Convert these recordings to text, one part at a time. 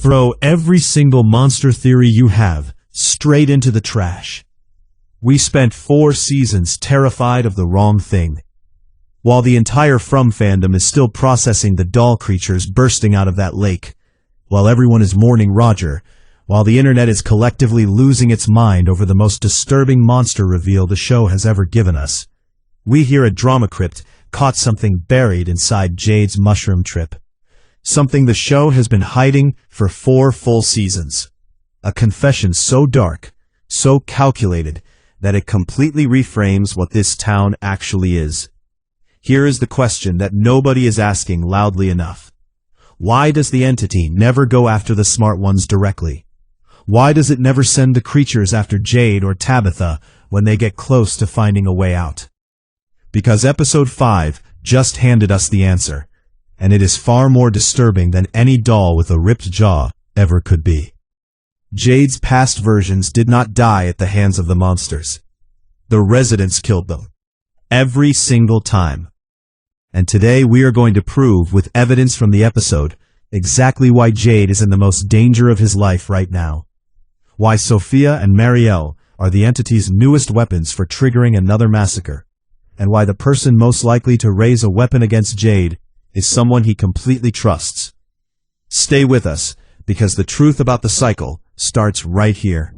Throw every single monster theory you have straight into the trash. We spent 4 seasons terrified of the wrong thing. While the entire From fandom is still processing the doll creatures bursting out of that lake, while everyone is mourning Roger, while the internet is collectively losing its mind over the most disturbing monster reveal the show has ever given us, we here at Drama Crypt caught something buried inside Jade's mushroom trip. Something the show has been hiding for 4 full seasons. A confession so dark, so calculated, that it completely reframes what this town actually is. Here is the question that nobody is asking loudly enough. Why does the entity never go after the smart ones directly? Why does it never send the creatures after Jade or Tabitha when they get close to finding a way out? Because episode 5 just handed us the answer, and it is far more disturbing than any doll with a ripped jaw ever could be. Jade's past versions did not die at the hands of the monsters. The residents killed them. Every single time. And today we are going to prove with evidence from the episode exactly why Jade is in the most danger of his life right now. Why Sophia and Marielle are the entity's newest weapons for triggering another massacre. And why the person most likely to raise a weapon against Jade is someone he completely trusts. Stay with us, because the truth about the cycle starts right here.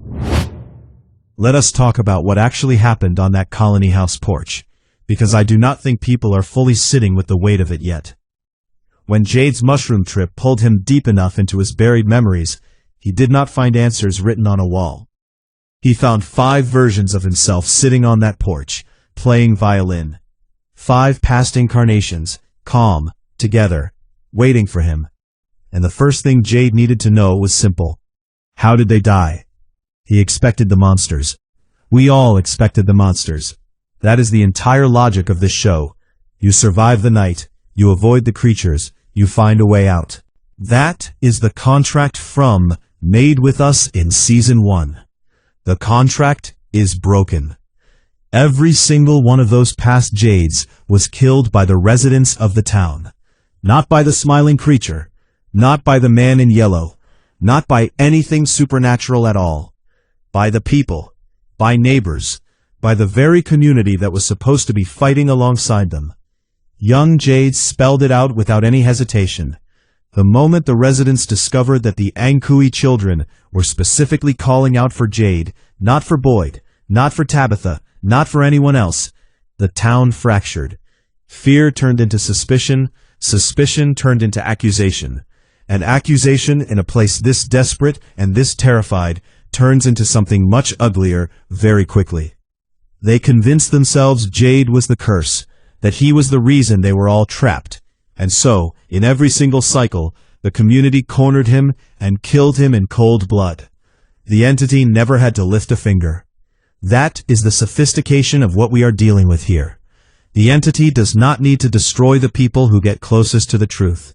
Let us talk about what actually happened on that colony house porch, because I do not think people are fully sitting with the weight of it yet. When Jade's mushroom trip pulled him deep enough into his buried memories, he did not find answers written on a wall. He found 5 versions of himself sitting on that porch, playing violin. 5 past incarnations, calm, together, waiting for him. And the first thing Jade needed to know was simple. How did they die? He expected the monsters. We all expected the monsters. That is the entire logic of this show. You survive the night, you avoid the creatures, you find a way out. That is the contract From made with us in Season 1. The contract is broken. Every single one of those past Jades was killed by the residents of the town. Not by the smiling creature, not by the man in yellow, not by anything supernatural at all. By the people, by neighbors, by the very community that was supposed to be fighting alongside them. Young Jade spelled it out without any hesitation. The moment the residents discovered that the Ankui children were specifically calling out for Jade, not for Boyd, not for Tabitha, not for anyone else, the town fractured. Fear turned into suspicion, suspicion turned into accusation. And accusation in a place this desperate and this terrified turns into something much uglier very quickly. They convinced themselves Jade was the curse, that he was the reason they were all trapped. And so, in every single cycle, the community cornered him and killed him in cold blood. The entity never had to lift a finger. That is the sophistication of what we are dealing with here. The entity does not need to destroy the people who get closest to the truth.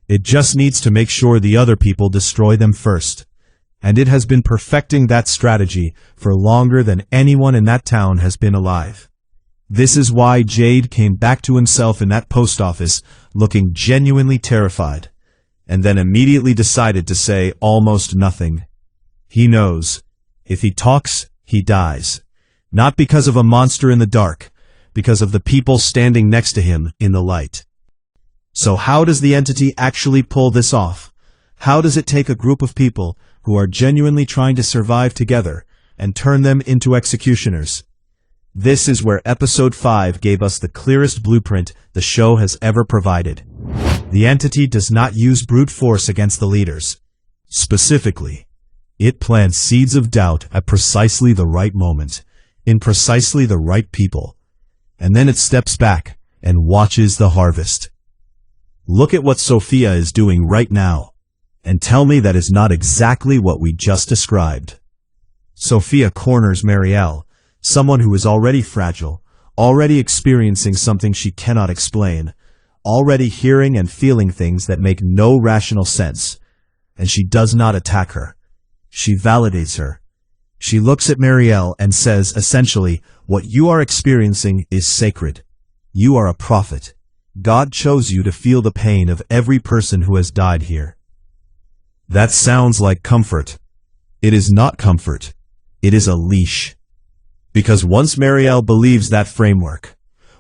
It just needs to make sure the other people destroy them first. And it has been perfecting that strategy for longer than anyone in that town has been alive. This is why Jade came back to himself in that post office looking genuinely terrified, and then immediately decided to say almost nothing. He knows. If he talks, he dies. Not because of a monster in the dark, because of the people standing next to him in the light. So how does the entity actually pull this off? How does it take a group of people who are genuinely trying to survive together and turn them into executioners? This is where episode 5 gave us the clearest blueprint the show has ever provided. The entity does not use brute force against the leaders. Specifically, it plants seeds of doubt at precisely the right moment, in precisely the right people. And then it steps back and watches the harvest. Look at what Sophia is doing right now, and tell me that is not exactly what we just described. Sophia corners Marielle, someone who is already fragile, already experiencing something she cannot explain, already hearing and feeling things that make no rational sense, and she does not attack her. She validates her. She looks at Marielle and says, essentially, what you are experiencing is sacred. You are a prophet. God chose you to feel the pain of every person who has died here. That sounds like comfort. It is not comfort. It is a leash. Because once Marielle believes that framework,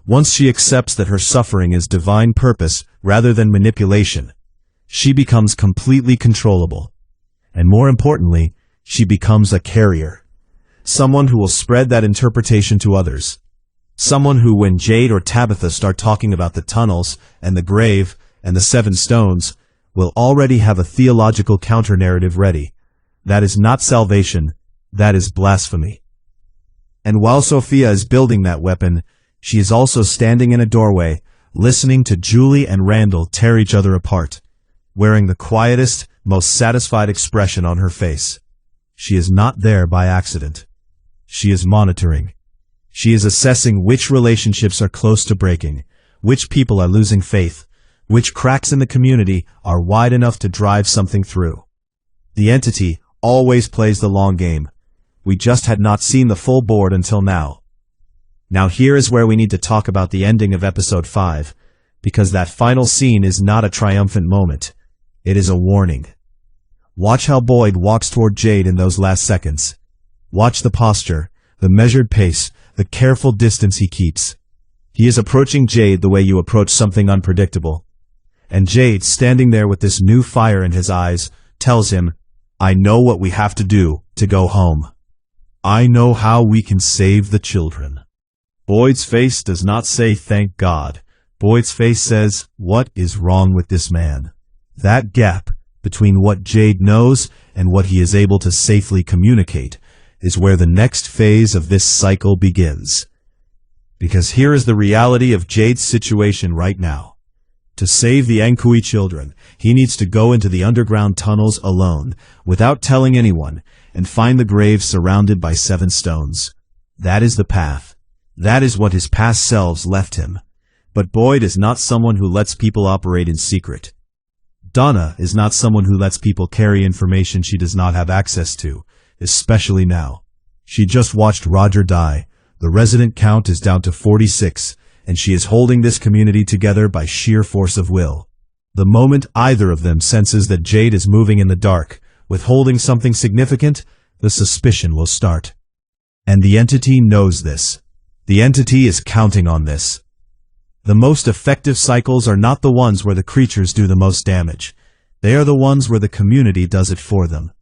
once she accepts that her suffering is divine purpose rather than manipulation, she becomes completely controllable. And more importantly, she becomes a carrier. Someone who will spread that interpretation to others. Someone who, when Jade or Tabitha start talking about the tunnels and the grave and the 7 stones, will already have a theological counter-narrative ready. That is not salvation, that is blasphemy. And while Sophia is building that weapon, she is also standing in a doorway, listening to Julie and Randall tear each other apart, wearing the quietest, most satisfied expression on her face. She is not there by accident. She is monitoring. She is assessing which relationships are close to breaking, which people are losing faith, which cracks in the community are wide enough to drive something through. The entity always plays the long game. We just had not seen the full board until now. Now here is where we need to talk about the ending of episode 5, because that final scene is not a triumphant moment. It is a warning. Watch how Boyd walks toward Jade in those last seconds. Watch the posture, the measured pace, the careful distance he keeps. He is approaching Jade the way you approach something unpredictable. And Jade, standing there with this new fire in his eyes, tells him, "I know what we have to do to go home. I know how we can save the children." Boyd's face does not say thank God. Boyd's face says, what is wrong with this man? That gap between what Jade knows and what he is able to safely communicate is where the next phase of this cycle begins. Because here is the reality of Jade's situation right now. To save the Nkui children, he needs to go into the underground tunnels alone, without telling anyone, and find the grave surrounded by 7 stones. That is the path. That is what his past selves left him. But Boyd is not someone who lets people operate in secret. Donna is not someone who lets people carry information she does not have access to, especially now. She just watched Roger die. The resident count is down to 46, and she is holding this community together by sheer force of will. The moment either of them senses that Jade is moving in the dark, withholding something significant, the suspicion will start. And the entity knows this. The entity is counting on this. The most effective cycles are not the ones where the creatures do the most damage. They are the ones where the community does it for them.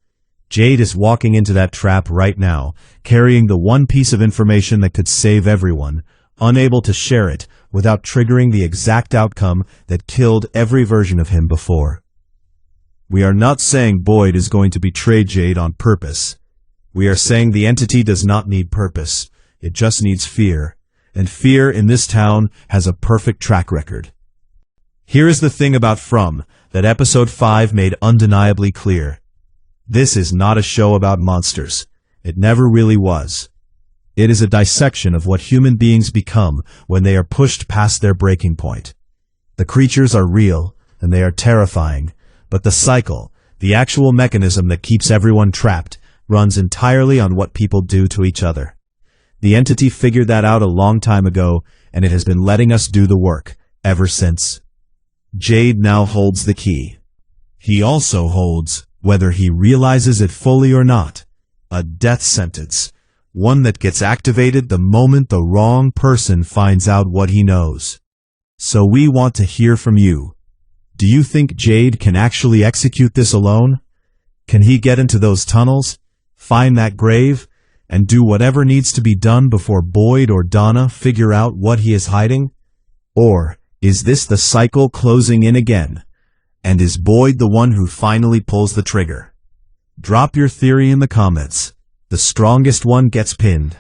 Jade is walking into that trap right now, carrying the one piece of information that could save everyone, unable to share it without triggering the exact outcome that killed every version of him before. We are not saying Boyd is going to betray Jade on purpose. We are saying the entity does not need purpose. It just needs fear. And fear in this town has a perfect track record. Here is the thing about From that episode 5 made undeniably clear. This is not a show about monsters. It never really was. It is a dissection of what human beings become when they are pushed past their breaking point. The creatures are real, and they are terrifying, but the cycle, the actual mechanism that keeps everyone trapped, runs entirely on what people do to each other. The entity figured that out a long time ago, and it has been letting us do the work ever since. Jade now holds the key. He also holds, whether he realizes it fully or not, a death sentence, one that gets activated the moment the wrong person finds out what he knows. So we want to hear from you. Do you think Jade can actually execute this alone? Can he get into those tunnels, find that grave, and do whatever needs to be done before Boyd or Donna figure out what he is hiding? Or is this the cycle closing in again? And is Boyd the one who finally pulls the trigger? Drop your theory in the comments. The strongest one gets pinned.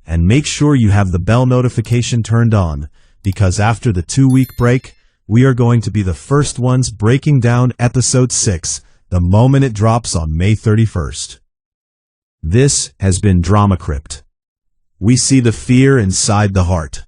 And make sure you have the bell notification turned on, because after the 2-week break, we are going to be the first ones breaking down episode 6 the moment it drops on May 31st. This has been Drama Crypt. We see the fear inside the heart.